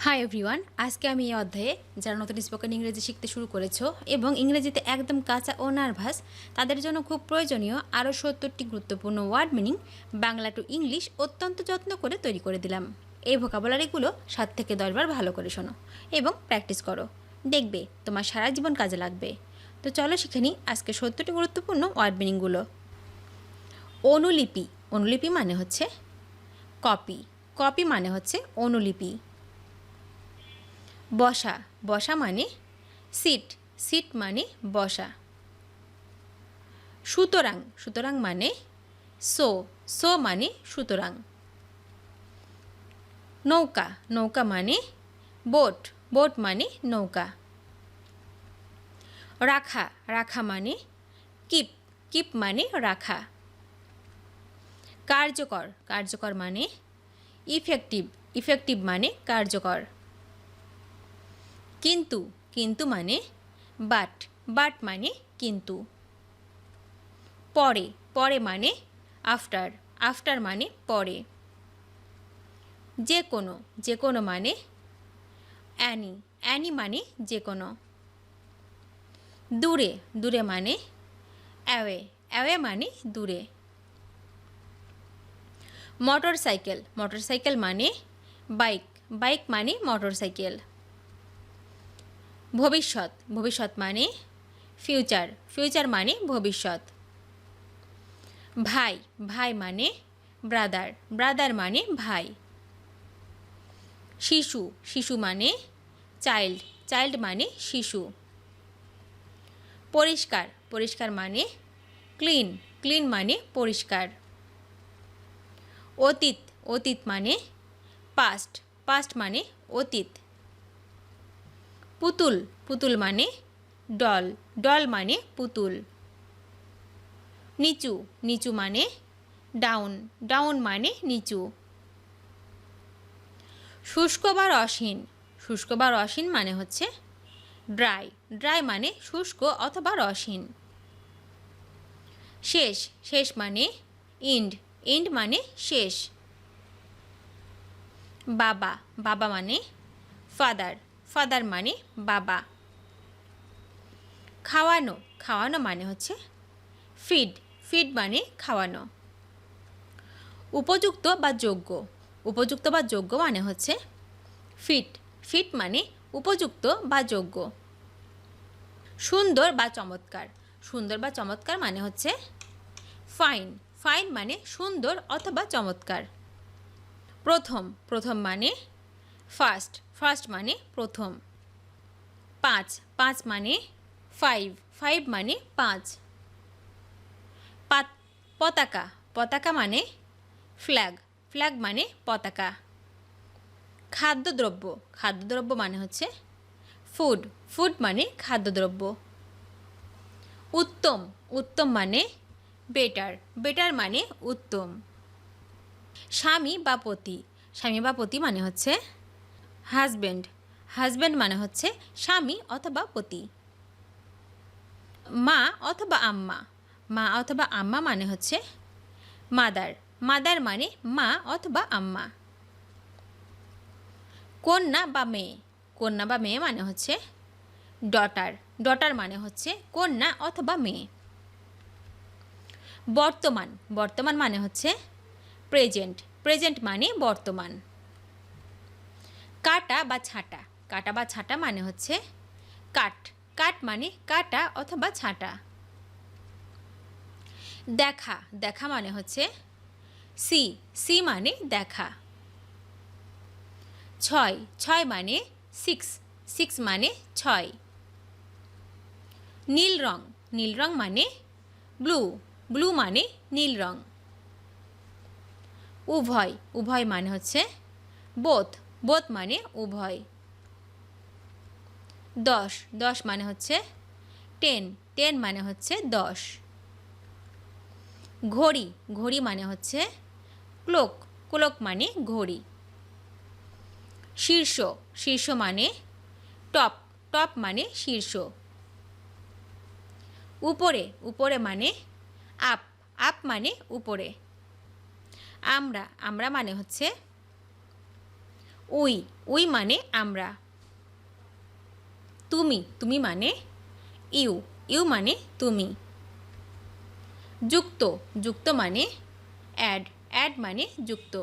Hi everyone, আজকে আমি এই অধ্যায়ে যারা নতুন স্পোকেন ইংরেজি শিখতে শুরু করেছো এবং ইংরেজিতে একদম কাঁচা ও নার্ভাস তাদের জন্য খুব প্রয়োজনীয় আরও 70টি গুরুত্বপূর্ণ word meaning Bangla to English অত্যন্ত যত্ন করে তৈরি করে দিলাম। এই ভোকাবুলারিগুলো 7 থেকে 10 বার ভালো করে শোনো এবং প্র্যাকটিস করো, দেখবে তোমার সারা জীবন কাজে লাগবে। তো চলো শিখে নিই আজকে 70টি গুরুত্বপূর্ণ ওয়ার্ড মিনিংগুলো। অনুলিপি। অনুলিপি মানে হচ্ছে কপি। কপি মানে হচ্ছে অনুলিপি। বসা। বসা মানে সিট। সিট মানে বসা। সুতরাং। সুতরাং মানে সো। সো মানে সুতরাং। নৌকা। নৌকা মানে বোট। বোট মানে নৌকা। রাখা। রাখা মানে কিপ। কিপ মানে রাখা। কার্যকর। কার্যকর মানে ইফেক্টিভ। ইফেক্টিভ মানে কার্যকর। কিন্তু। কিন্তু মানে বাট। বাট মানে কিন্তু। পরে। পরে মানে আফটার। আফটার মানে পরে। যে কোনো। যে কোনো মানে অ্যানি। অ্যানি মানে যে কোনো। দূরে। দূরে মানে অ্যাওয়ে। অ্যাওয়ে মানে দূরে। Motor cycle. মোটর সাইকেল মানে বাইক। বাইক মানে মোটর সাইকেল। ভবিষ্যৎ। ভবিষ্যৎ মানে ফিউচার। ফিউচার মানে ভবিষ্যৎ। ভাই। ভাই মানে ব্রাদার। ব্রাদার মানে ভাই। শিশু। শিশু মানে চাইল্ড। চাইল্ড মানে শিশু। পরিষ্কার। পরিষ্কার মানে ক্লিন। ক্লিন মানে পরিষ্কার। অতীত। অতীত মানে পাস্ট। পাস্ট মানে অতীত। পুতুল। পুতুল মানে ডল। ডল মানে পুতুল। নিচু। নিচু মানে ডাউন। ডাউন মানে নিচু। শুষ্ক বা রসহীন। শুষ্ক বা রসহীন মানে হচ্ছে ড্রাই। ড্রাই মানে শুষ্ক অথবা রসহীন। শেষ। শেষ মানে ইন্ড। ইন্ড মানে শেষ। বাবা। বাবা মানে ফাদার। ফাদার মানে বাবা। খাওয়ানো। খাওয়ানো মানে হচ্ছে ফিড। ফিড মানে খাওয়ানো। উপযুক্ত বা যোগ্য। উপযুক্ত বা যোগ্য মানে হচ্ছে ফিট। ফিট মানে উপযুক্ত বা যোগ্য। সুন্দর বা চমৎকার। সুন্দর বা চমৎকার মানে হচ্ছে ফাইন। ফাইন মানে সুন্দর অথবা চমৎকার। প্রথম। প্রথম মানে ফার্স্ট। ফার্স্ট মানে প্রথম। পাঁচ। পাঁচ মানে ফাইভ। ফাইভ মানে পাঁচ। পতাকা। পতাকা মানে ফ্ল্যাগ। ফ্ল্যাগ মানে পতাকা। খাদ্যদ্রব্য। খাদ্যদ্রব্য মানে হচ্ছে ফুড। ফুড মানে খাদ্যদ্রব্য। উত্তম। উত্তম মানে বেটার। বেটার মানে উত্তম। স্বামী বা পতি। স্বামী বা পতি মানে হচ্ছে হাজব্যান্ড। হাজব্যান্ড মানে হচ্ছে স্বামী অথবা পতি। মা অথবা আম্মা। মা অথবা আম্মা মানে হচ্ছে মাদার। মাদার মানে মা অথবা আম্মা। কন্যা বা মেয়ে। কন্যা বা মেয়ে মানে হচ্ছে ডটার। ডটার মানে হচ্ছে কন্যা অথবা মেয়ে। বর্তমান। বর্তমান মানে হচ্ছে প্রেজেন্ট। প্রেজেন্ট মানে বর্তমান। কাটা বা ছাঁটা। কাটা বা ছাঁটা মানে হচ্ছে কাট। কাট মানে কাটা অথবা ছাঁটা। দেখা। দেখা মানে হচ্ছে সি। সি মানে দেখা। ছয়। ছয় মানে সিক্স। সিক্স মানে ছয়। নীল রং। নীল রং মানে ব্লু। ব্লু মানে নীল রং। উভয়। উভয় মানে হচ্ছে বোথ। বোথ মানে উভয়। 10। 10 মানে হচ্ছে 10। 10 মানে হচ্ছে 10। ঘড়ি। ঘড়ি মানে হচ্ছে ক্লোক। ক্লোক মানে ঘড়ি। শীর্ষ। শীর্ষ মানে টপ। টপ মানে শীর্ষ। উপরে। উপরে মানে আপ। আপ মানে উপরে। আমরা। আমরা মানে হচ্ছে উই উই মানে আমরা। তুমি তুমি মানে ইউ ইউ মানে তুমি। যুক্ত যুক্ত মানে অ্যাড অ্যাড মানে যুক্ত।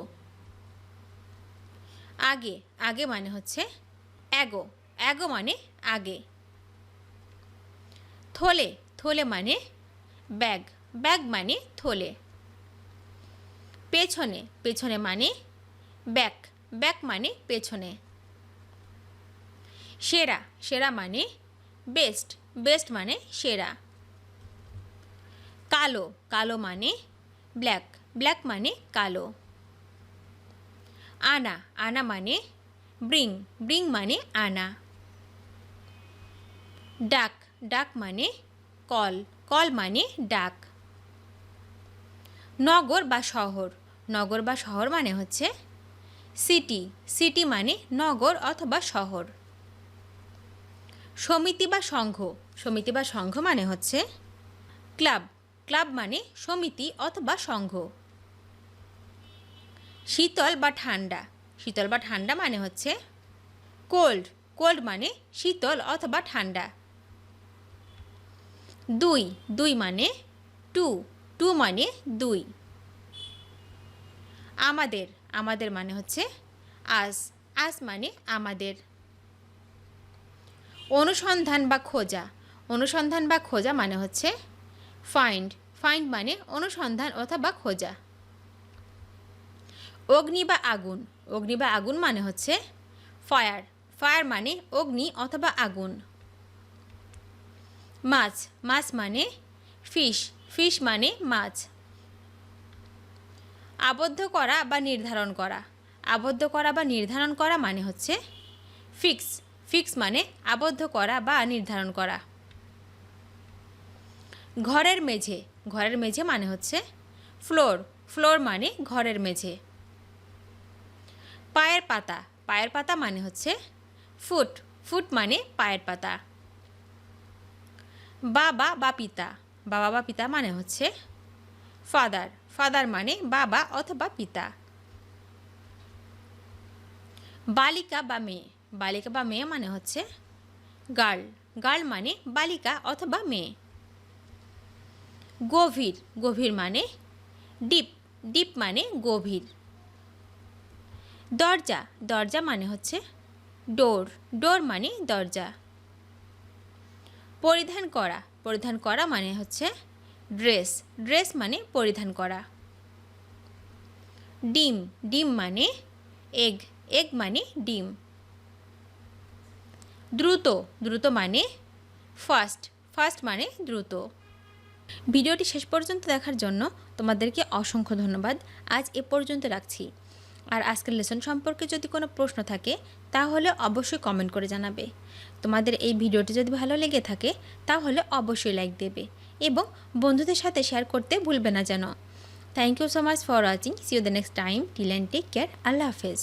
আগে আগে মানে হচ্ছে অ্যাগো অ্যাগো মানে আগে। থলে থলে মানে ব্যাগ ব্যাগ মানে থলে। পেছনে পেছনে মানে ব্যাক ব্যাক মানে পেছনে। সেরা সেরা মানে বেস্ট বেস্ট মানে সেরা। কালো কালো মানে ব্ল্যাক ব্ল্যাক মানে কালো। আনা আনা মানে ব্রিং ব্রিং মানে আনা। ডাক ডাক মানে কল কল মানে ডাক। নগর বা শহর নগর বা শহর মানে হচ্ছে সিটি সিটি মানে নগর অথবা শহর। সমিতি বা সংঘ সমিতি বা সংঘ মানে হচ্ছে ক্লাব ক্লাব মানে সমিতি অথবা সংঘ। শীতল বা ঠান্ডা শীতল বা ঠান্ডা মানে হচ্ছে কোল্ড কোল্ড মানে শীতল অথবা ঠান্ডা। দুই দুই মানে টু টু মানে দুই। আমাদের আমাদের মানে হচ্ছে আস আস মানে আমাদের। অনুসন্ধান বা খোঁজা অনুসন্ধান বা খোঁজা মানে হচ্ছে ফাইন্ড ফাইন্ড মানে অনুসন্ধান অথবা খোঁজা। অগ্নি বা আগুন অগ্নি বা আগুন মানে হচ্ছে ফায়ার ফায়ার মানে অগ্নি অথবা আগুন। মাছ মাছ মানে ফিশ ফিশ মানে মাছ। আবদ্ধ করা বা নির্ধারণ করা আবদ্ধ করা বা নির্ধারণ করা মানে হচ্ছে ফিক্স ফিক্স মানে আবদ্ধ করা বা নির্ধারণ করা। ঘরের মেঝে ঘরের মেঝে মানে হচ্ছে ফ্লোর ফ্লোর মানে ঘরের মেঝে। পায়ের পাতা মানে হচ্ছে ফুট ফুট মানে পায়ের পাতা। বাবা বা পিতা বাবা বা পিতা মানে হচ্ছে ফাদার ফাদার মানে বাবা অথবা পিতা। বালিকা বা মেয়ে মানে হচ্ছে গার্ল গার্ল মানে বালিকা অথবা মেয়ে। গভীর গভীর মানে ডিপ ডিপ মানে গভীর। দরজা দরজা মানে হচ্ছে ডোর ডোর মানে দরজা। পরিধান করা মানে হচ্ছে ড্রেস ড্রেস মানে পরিধান করা। ডিম ডিম মানে এগ এগ মানে ডিম। দ্রুত দ্রুত মানে ফাস্ট ফাস্ট মানে দ্রুত। ভিডিওটি শেষ পর্যন্ত দেখার জন্য তোমাদেরকে অসংখ্য ধন্যবাদ। আজ এ পর্যন্ত রাখছি। আর আজকের লেসন সম্পর্কে যদি কোনো প্রশ্ন থাকে তাহলে অবশ্যই কমেন্ট করে জানাবে। তোমাদের এই ভিডিওটি যদি ভালো লেগে থাকে তাহলে অবশ্যই লাইক দেবে এবং বন্ধুদের সাথে শেয়ার করতে ভুলবে না যেন। Thank you so much for watching. See you the next time. Till and take care. আল্লাহ হাফেজ।